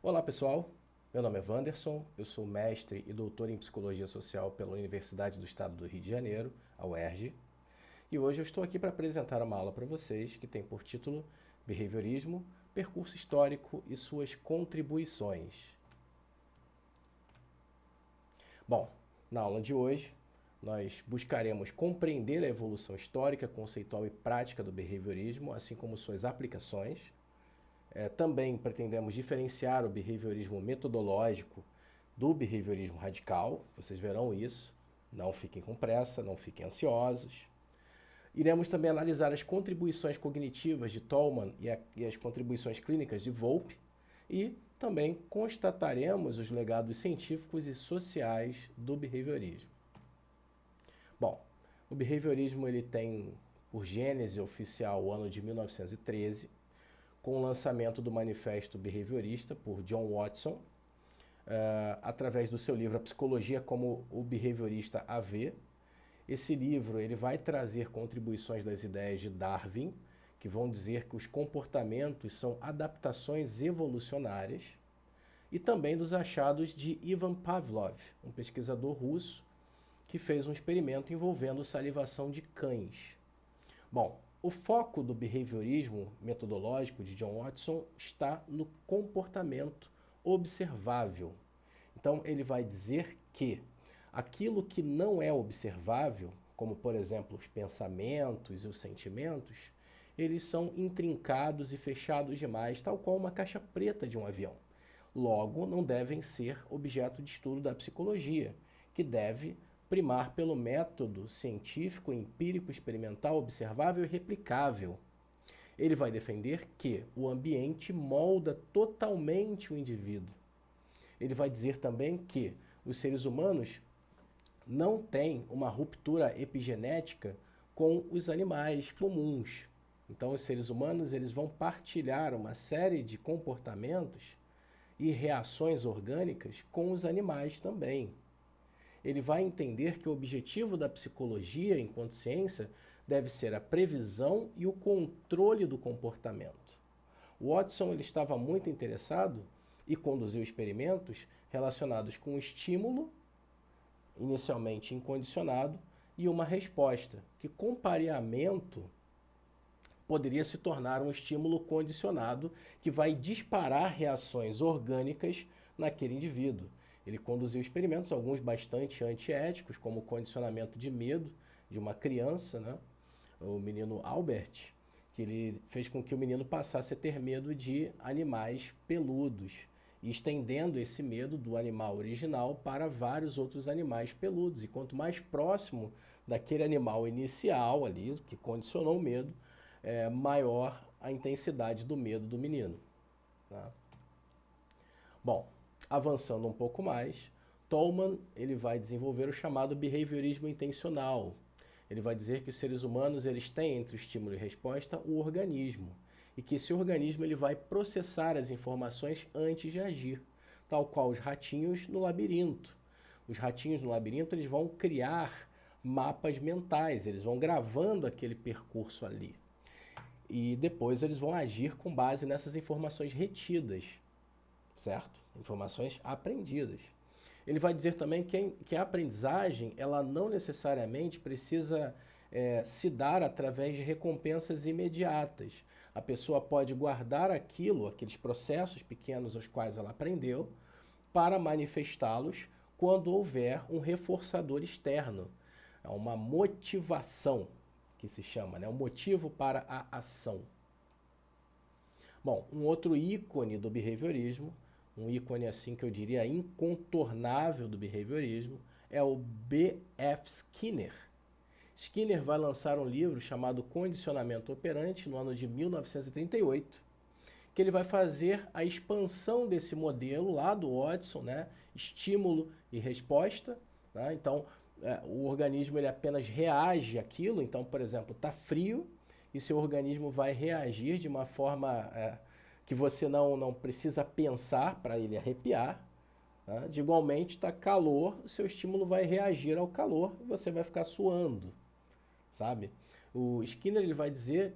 Olá pessoal, meu nome é Wanderson, eu sou mestre e doutor em Psicologia Social pela Universidade do Estado do Rio de Janeiro, a UERJ, e hoje eu estou aqui para apresentar uma aula para vocês que tem por título Behaviorismo, Percurso Histórico e Suas Contribuições. Bom, na aula de hoje nós buscaremos compreender a evolução histórica, conceitual e prática do behaviorismo, assim como suas aplicações. Também pretendemos diferenciar o behaviorismo metodológico do behaviorismo radical, vocês verão isso, não fiquem com pressa, não fiquem ansiosos. Iremos também analisar as contribuições cognitivas de Tolman e as contribuições clínicas de Volpe, e também constataremos os legados científicos e sociais do behaviorismo. Bom, o behaviorismo ele tem por gênese oficial o ano de 1913, com o lançamento do Manifesto Behaviorista por John Watson, através do seu livro A Psicologia como o Behaviorista a Vê. Esse livro ele vai trazer contribuições das ideias de Darwin, que vão dizer que os comportamentos são adaptações evolucionárias, e também dos achados de Ivan Pavlov, um pesquisador russo que fez um experimento envolvendo salivação de cães. Bom, o foco do behaviorismo metodológico de John Watson está no comportamento observável. Então, ele vai dizer que aquilo que não é observável, como por exemplo os pensamentos e os sentimentos, eles são intrincados e fechados demais, tal qual uma caixa preta de um avião. Logo, não devem ser objeto de estudo da psicologia, que deve primar pelo método científico, empírico, experimental, observável e replicável. Ele vai defender que o ambiente molda totalmente o indivíduo. Ele vai dizer também que os seres humanos não têm uma ruptura epigenética com os animais comuns. Então, os seres humanos eles vão partilhar uma série de comportamentos e reações orgânicas com os animais também. Ele vai entender que o objetivo da psicologia enquanto ciência deve ser a previsão e o controle do comportamento. Watson ele estava muito interessado e conduziu experimentos relacionados com o estímulo, inicialmente incondicionado, e uma resposta, que com pareamento poderia se tornar um estímulo condicionado que vai disparar reações orgânicas naquele indivíduo. Ele conduziu experimentos, alguns bastante antiéticos, como o condicionamento de medo de uma criança, né? O menino Albert, que ele fez com que o menino passasse a ter medo de animais peludos, e estendendo esse medo do animal original para vários outros animais peludos. E quanto mais próximo daquele animal inicial ali, que condicionou o medo, maior a intensidade do medo do menino. Tá? Bom, avançando um pouco mais, Tolman ele vai desenvolver o chamado behaviorismo intencional. Ele vai dizer que os seres humanos eles têm entre o estímulo e resposta o organismo, e que esse organismo ele vai processar as informações antes de agir, tal qual os ratinhos no labirinto. Os ratinhos no labirinto eles vão criar mapas mentais, eles vão gravando aquele percurso ali. E depois eles vão agir com base nessas informações retidas, certo? Informações aprendidas. Ele vai dizer também que a aprendizagem ela não necessariamente precisa se dar através de recompensas imediatas. A pessoa pode guardar aquilo, aqueles processos pequenos aos quais ela aprendeu, para manifestá-los quando houver um reforçador externo. É uma motivação que se chama, né? Um motivo para a ação. Bom, um outro ícone do behaviorismo, um ícone assim que eu diria incontornável do behaviorismo, é o B.F. Skinner. Skinner vai lançar um livro chamado Condicionamento Operante no ano de 1938, que ele vai fazer a expansão desse modelo lá do Watson, né? Estímulo e resposta. Né? Então, o organismo ele apenas reage àquilo. Então, por exemplo, está frio e seu organismo vai reagir de uma forma que você não precisa pensar para ele arrepiar. Né? De igualmente, está calor, o seu estímulo vai reagir ao calor e você vai ficar suando. Sabe? O Skinner ele vai dizer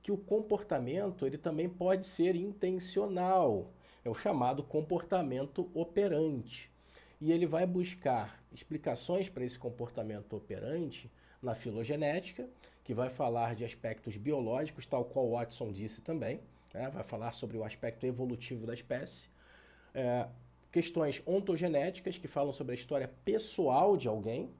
que o comportamento ele também pode ser intencional. é o chamado comportamento operante. E ele vai buscar explicações para esse comportamento operante na filogenética, que vai falar de aspectos biológicos, tal qual Watson disse também, né? Vai falar sobre o aspecto evolutivo da espécie. Questões ontogenéticas, que falam sobre a história pessoal de alguém,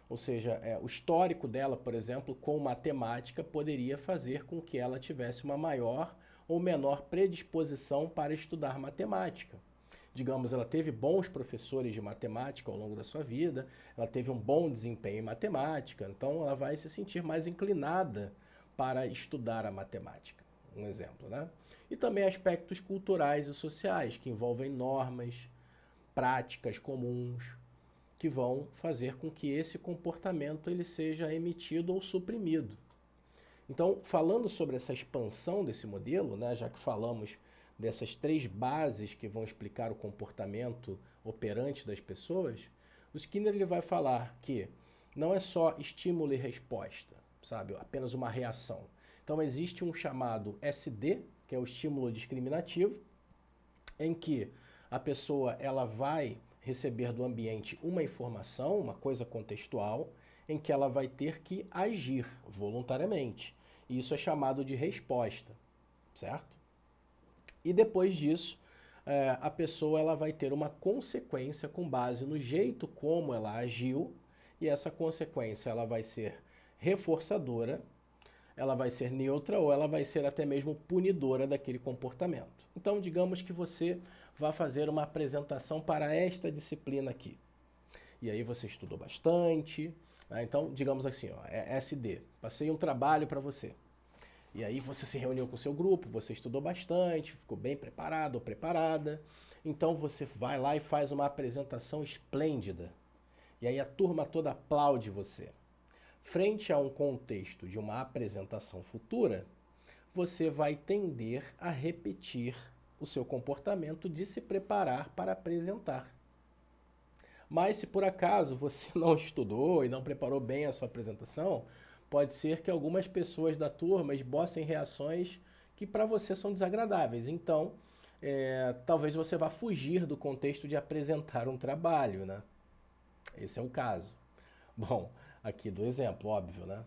ou seja, o histórico dela, por exemplo, com matemática, poderia fazer com que ela tivesse uma maior ou menor predisposição para estudar matemática. Digamos, ela teve bons professores de matemática ao longo da sua vida, ela teve um bom desempenho em matemática, então ela vai se sentir mais inclinada para estudar a matemática, um exemplo, né? E também aspectos culturais e sociais, que envolvem normas, práticas comuns, que vão fazer com que esse comportamento ele seja emitido ou suprimido. Então, falando sobre essa expansão desse modelo, né, já que falamos dessas 3 bases que vão explicar o comportamento operante das pessoas, o Skinner ele vai falar que não é só estímulo e resposta, sabe, apenas uma reação. Então, existe um chamado SD, que é o estímulo discriminativo, em que a pessoa ela vai receber do ambiente uma informação, uma coisa contextual, em que ela vai ter que agir voluntariamente. E isso é chamado de resposta, certo? E depois disso, a pessoa ela vai ter uma consequência com base no jeito como ela agiu, e essa consequência ela vai ser reforçadora, ela vai ser neutra ou ela vai ser até mesmo punidora daquele comportamento. Então, digamos que você vai fazer uma apresentação para esta disciplina aqui. E aí você estudou bastante, né? Então, digamos assim, ó, é SD, passei um trabalho para você. E aí você se reuniu com o seu grupo, você estudou bastante, ficou bem preparado ou preparada. Então você vai lá e faz uma apresentação esplêndida. E aí a turma toda aplaude você. Frente a um contexto de uma apresentação futura, você vai tender a repetir o seu comportamento de se preparar para apresentar. Mas se por acaso você não estudou e não preparou bem a sua apresentação, pode ser que algumas pessoas da turma esbocem reações que para você são desagradáveis. Então, talvez você vá fugir do contexto de apresentar um trabalho, né? Esse é o caso. Bom, aqui do exemplo, óbvio, né?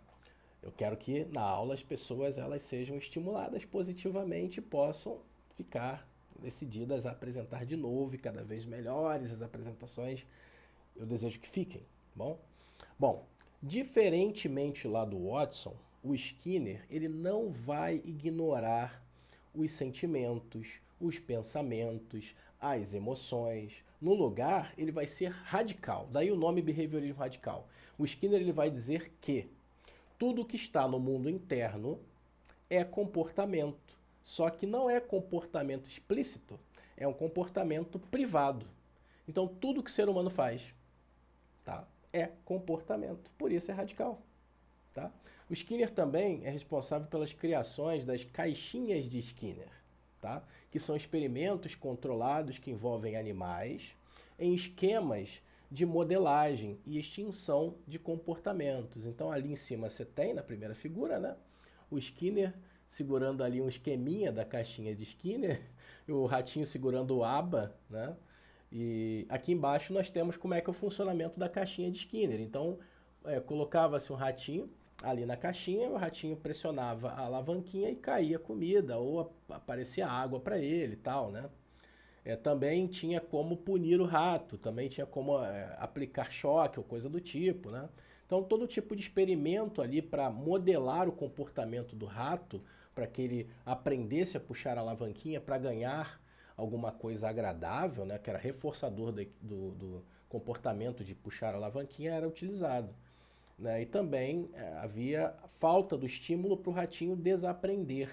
Eu quero que na aula as pessoas elas sejam estimuladas positivamente e possam ficar decididas a apresentar de novo e cada vez melhores as apresentações. Eu desejo que fiquem, bom? Bom, diferentemente lá do Watson, o Skinner ele não vai ignorar os sentimentos, os pensamentos, as emoções. No lugar, ele vai ser radical. Daí o nome behaviorismo radical. O Skinner ele vai dizer que tudo que está no mundo interno é comportamento, só que não é comportamento explícito, é um comportamento privado. Então tudo que o ser humano faz, tá, é comportamento, por isso é radical. Tá? O Skinner também é responsável pelas criações das caixinhas de Skinner, tá? Que são experimentos controlados que envolvem animais em esquemas de modelagem e extinção de comportamentos. Então ali em cima você tem, na primeira figura, né, o Skinner segurando ali um esqueminha da caixinha de Skinner, o ratinho segurando o aba, né? E aqui embaixo nós temos como é que é o funcionamento da caixinha de Skinner. Então, colocava-se um ratinho ali na caixinha, o ratinho pressionava a alavanquinha e caía comida ou aparecia água para ele e tal, né? Também tinha como punir o rato, também tinha como aplicar choque ou coisa do tipo, né? Então, todo tipo de experimento ali para modelar o comportamento do rato, para que ele aprendesse a puxar a alavanquinha para ganhar alguma coisa agradável, né, que era reforçador do comportamento de puxar a alavanquinha, era utilizado. Né? E também havia falta do estímulo para o ratinho desaprender,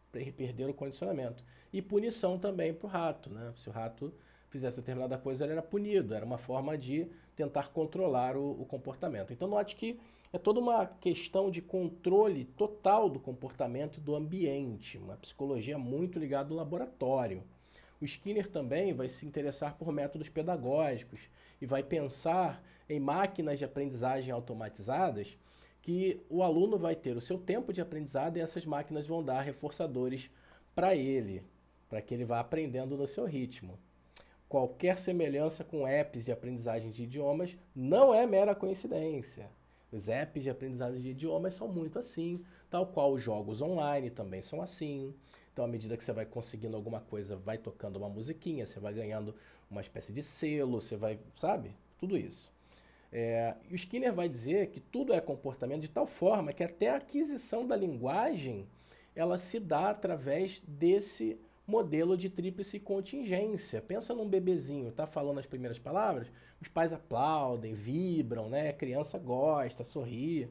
para ele perder o condicionamento. E punição também para o rato. Né? Se o rato fizesse determinada coisa, ele era punido. Era uma forma de tentar controlar o comportamento. Então, note que é toda uma questão de controle total do comportamento e do ambiente. Uma psicologia muito ligada ao laboratório. O Skinner também vai se interessar por métodos pedagógicos e vai pensar em máquinas de aprendizagem automatizadas que o aluno vai ter o seu tempo de aprendizado e essas máquinas vão dar reforçadores para ele. para que ele vá aprendendo no seu ritmo. Qualquer semelhança com apps de aprendizagem de idiomas não é mera coincidência. Os apps de aprendizagem de idiomas são muito assim, tal qual os jogos online também são assim. Então, à medida que você vai conseguindo alguma coisa, vai tocando uma musiquinha, você vai ganhando uma espécie de selo, você vai, sabe? Tudo isso. E o Skinner vai dizer que tudo é comportamento de tal forma que até a aquisição da linguagem ela se dá através desse modelo de tríplice contingência. Pensa num bebezinho, tá falando as primeiras palavras, os pais aplaudem, vibram, né? A criança gosta, sorri.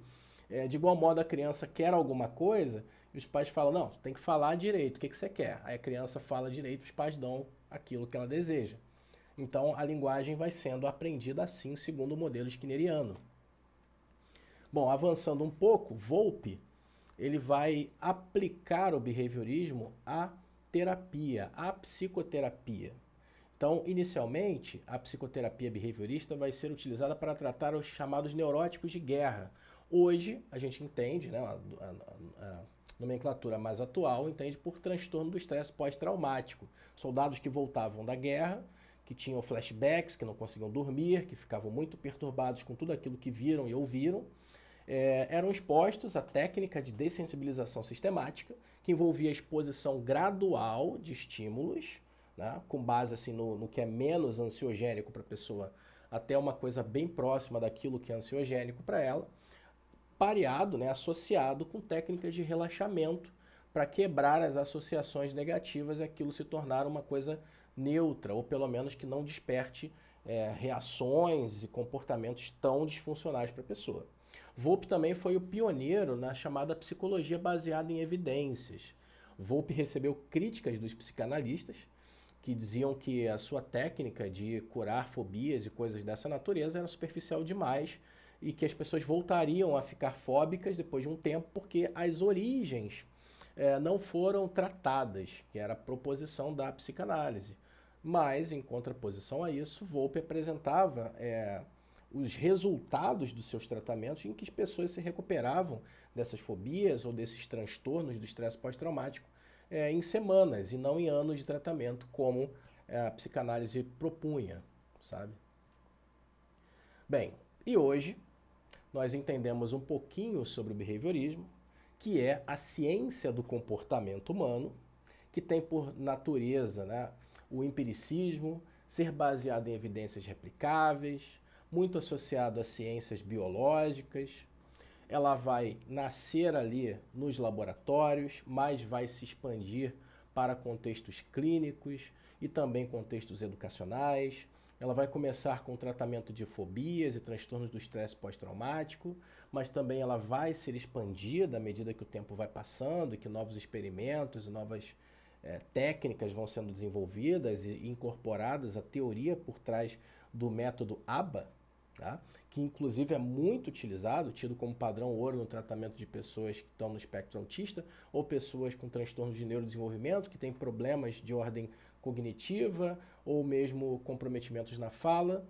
De igual modo, a criança quer alguma coisa e os pais falam, não, tem que falar direito, o que você quer? Aí a criança fala direito, os pais dão aquilo que ela deseja. Então, a linguagem vai sendo aprendida assim, segundo o modelo skinneriano. Bom, avançando um pouco, Volpe, ele vai aplicar o behaviorismo à terapia, à psicoterapia. Então, inicialmente, a psicoterapia behaviorista vai ser utilizada para tratar os chamados neuróticos de guerra. Hoje, a gente entende, né, a nomenclatura mais atual, entende por transtorno do estresse pós-traumático. Soldados que voltavam da guerra, que tinham flashbacks, que não conseguiam dormir, que ficavam muito perturbados com tudo aquilo que viram e ouviram, eram expostos à técnica de dessensibilização sistemática, que envolvia a exposição gradual de estímulos, né, com base assim, no que é menos ansiogênico para a pessoa, até uma coisa bem próxima daquilo que é ansiogênico para ela, pareado, né, associado com técnicas de relaxamento para quebrar as associações negativas e aquilo se tornar uma coisa neutra, ou pelo menos que não desperte reações e comportamentos tão disfuncionais para a pessoa. Volpe também foi o pioneiro na chamada psicologia baseada em evidências. Volpe recebeu críticas dos psicanalistas, que diziam que a sua técnica de curar fobias e coisas dessa natureza era superficial demais e que as pessoas voltariam a ficar fóbicas depois de um tempo porque as origens não foram tratadas, que era a proposição da psicanálise. Mas, em contraposição a isso, Volpe apresentava os resultados dos seus tratamentos em que as pessoas se recuperavam dessas fobias ou desses transtornos do estresse pós-traumático em semanas e não em anos de tratamento, como a psicanálise propunha, sabe? Bem, e hoje nós entendemos um pouquinho sobre o behaviorismo, que é a ciência do comportamento humano, que tem por natureza, né, o empiricismo, ser baseado em evidências replicáveis, muito associado a ciências biológicas. Ela vai nascer ali nos laboratórios, mas vai se expandir para contextos clínicos e também contextos educacionais. Ela vai começar com o tratamento de fobias e transtornos do estresse pós-traumático, mas também ela vai ser expandida à medida que o tempo vai passando e que novos experimentos e novas técnicas vão sendo desenvolvidas e incorporadas à teoria por trás do método ABA, tá? Que inclusive é muito utilizado, tido como padrão ouro no tratamento de pessoas que estão no espectro autista ou pessoas com transtornos de neurodesenvolvimento, que têm problemas de ordem cognitiva ou mesmo comprometimentos na fala,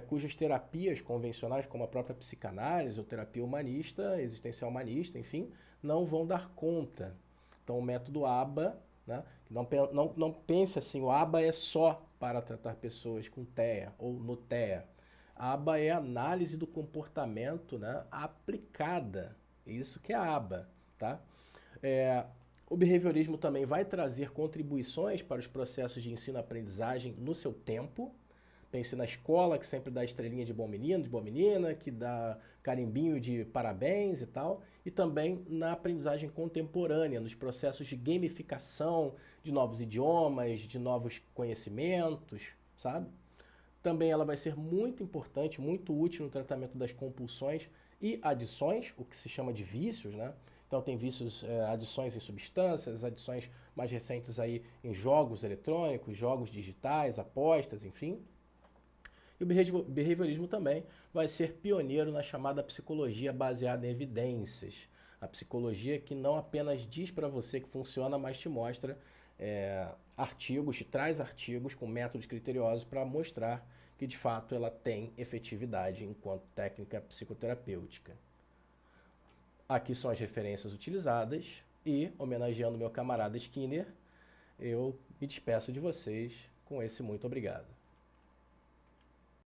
cujas terapias convencionais, como a própria psicanálise ou terapia humanista, existencial humanista, enfim, não vão dar conta. Então o método ABA, né, não pense assim, o ABA é só para tratar pessoas com TEA ou no TEA. A ABA é a análise do comportamento, né, aplicada. Isso que é a ABA, tá? O behaviorismo também vai trazer contribuições para os processos de ensino-aprendizagem no seu tempo. Pense na escola, que sempre dá estrelinha de bom menino, de boa menina, que dá carimbinho de parabéns e tal. E também na aprendizagem contemporânea, nos processos de gamificação de novos idiomas, de novos conhecimentos, sabe? Também ela vai ser muito importante, muito útil no tratamento das compulsões e adições, o que se chama de vícios, né? Então tem vícios, adições em substâncias, adições mais recentes aí em jogos eletrônicos, jogos digitais, apostas, enfim. E o behaviorismo também vai ser pioneiro na chamada psicologia baseada em evidências. A psicologia que não apenas diz para você que funciona, mas te mostra artigos, te traz artigos com métodos criteriosos para mostrar que de fato ela tem efetividade enquanto técnica psicoterapêutica. Aqui são as referências utilizadas e, homenageando meu camarada Skinner, eu e despeço de vocês com esse muito obrigado.